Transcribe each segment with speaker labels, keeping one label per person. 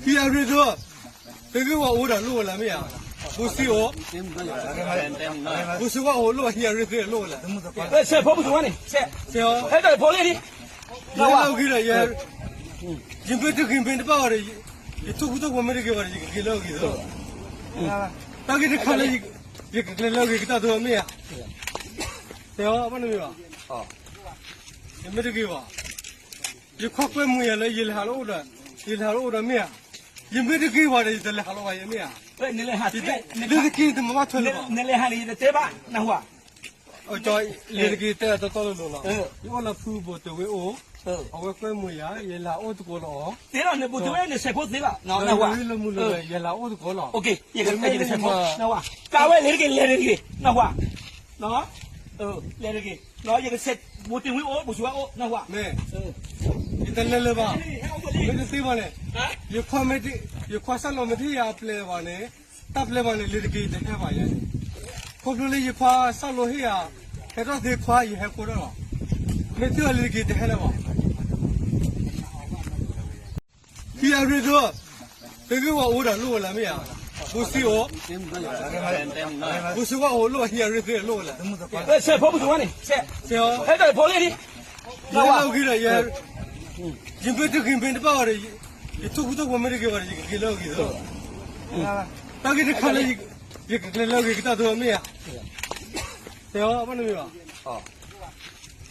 Speaker 1: ဒီအရီတော့တကယ်ကအိုးတာလို့လာမရဘူးစီရောဘူးစီကအိုးလို့ဟီရီကလို့လာ
Speaker 2: ဆက်ဖို့ဘူးကနေဆက်
Speaker 1: ရော
Speaker 2: အဲ့ဒါပေါ်လေဒီ
Speaker 1: လောက်ကြီးရရင်ပတခင်ပင်တပါရည်သူကတော့ဝမရကပါရည်ကလောက်ကြီးတော့တာကြီးခလေးဒီကလေးလောက်ကြီးကတော့မရရောဘာလို့ရောရင်ပတကြီးပါဒီခောက်ကွဲမှုရလဲရေလာလို့တော့ရေလာလို့တော့မရရင်ပတကြီးပါတယ်တလဲဟာလို့ပါရမရ
Speaker 2: နေလေဟာဒီ
Speaker 1: လေကြီးတမမထွန်းလို့
Speaker 2: နေလေဟာလေးတဲ့ပါနော်ဟာ
Speaker 1: အော်ကြော်လေကြီးတဲ့တော်လို့လားရောလာဖူးဖို့တဝဲအိုအဝဲကွဲမှုရရေလာအိုတကောလော
Speaker 2: တဲ့တော့နေဘူးတွေနေဆက်ဖို့သေးပါနော်နော်ဟာ
Speaker 1: လေမှုလို့ရေလာအိုတကောလော
Speaker 2: โอเคရေကလည်းဆက်ဖို့နော်ဟာကာဝဲလေကြီးနော်ဟာနော်လေကြီးနော်ရေကဆက်ဘူတင်ဝီအိုဘူဆွာအိုနော်ဟာ
Speaker 1: မဲဒီတလဲလဲပါမင်းသိပါနဲ့ရခွာမတိရခွာဆလောမတိရပလေပါနဲ့တပ်လေပါနဲ့လေကြီးတဲ့ပါရဲ့ခေါပလိုရခွာဆလောဟိယခဲတော့ဒီခွာရဟကိုတော့မင်းတို့လေကြီးတဲ့ဟဲ့ပါဒီအရီတော့တကယ်ကအိုးတာလို့လာမရဘူးစီရောဘူးစီကအိုးလို့ဟီရီကလို့လာ
Speaker 2: ဆက်ဖို့ဘူးကနေဆက်
Speaker 1: ရော
Speaker 2: အဲ့ဒါပေါ်လေဒီ
Speaker 1: လောက်ကြီးရရင်ပတခင်ပင်တပါရည်သူကတော့ဝမရကပါရည်ကလောက်ကြီးတော့တာကြီးခလေးဒီကလေးလောက်ကြီးကတော့မရရောဘာလို့ရော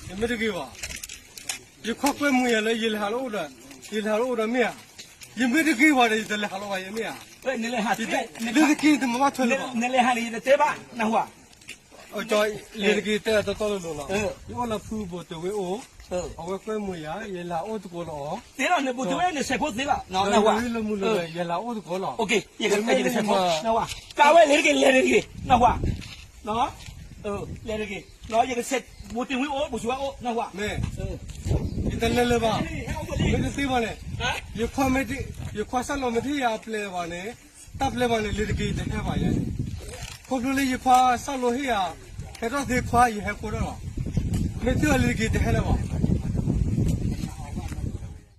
Speaker 1: ရင်ပတကြီးပါဒီခောက်ကွဲမှုရလဲရေလာလို့တော့ရေလာလို့တော့မရရင်ပတကြီးပါတယ်တလဲဟာလို့ပါရမရ
Speaker 2: နေလေဟာဒီ
Speaker 1: လေကြီးတမမထွန်းလို့
Speaker 2: နေလေဟာလေးတဲ့ပါနော်ဟာ
Speaker 1: အော်ကြော်လေကြီးတဲ့တော်လို့လားရောလာဖူးဖို့တဝဲအိုအဝဲကွဲမှုရရေလာအိုတကောလော
Speaker 2: တဲ့တော့နေဘူးတွေနေဆက်ဖို့သေးပါနော်နော်ဟာ
Speaker 1: လေမှုလို့ရေလာအိုတကောလော
Speaker 2: โอเคရေကလည်းဆက်ဖို့နော်ဟာကာဝဲလေကြီးနော်ဟာနော်လေကြီးနော်ရေကဆက်ဘူတင်ဝီအိုဘူဆွာအိုနော်ဟာ
Speaker 1: မဲဒီတလဲလဲပါမင်းသိပါနဲ့ရခွာမတိရခွာဆလောမတိရပလေပါနဲ့တပ်လေပါနဲ့လေကြီးတဲ့ပါရဲ့ခေါပလိုရခွာဆလောဟိယခဲတော့ဒီခွာရဟကိုတော့မင်းတို့လေကြီးတဲ့ဟဲ့ပါ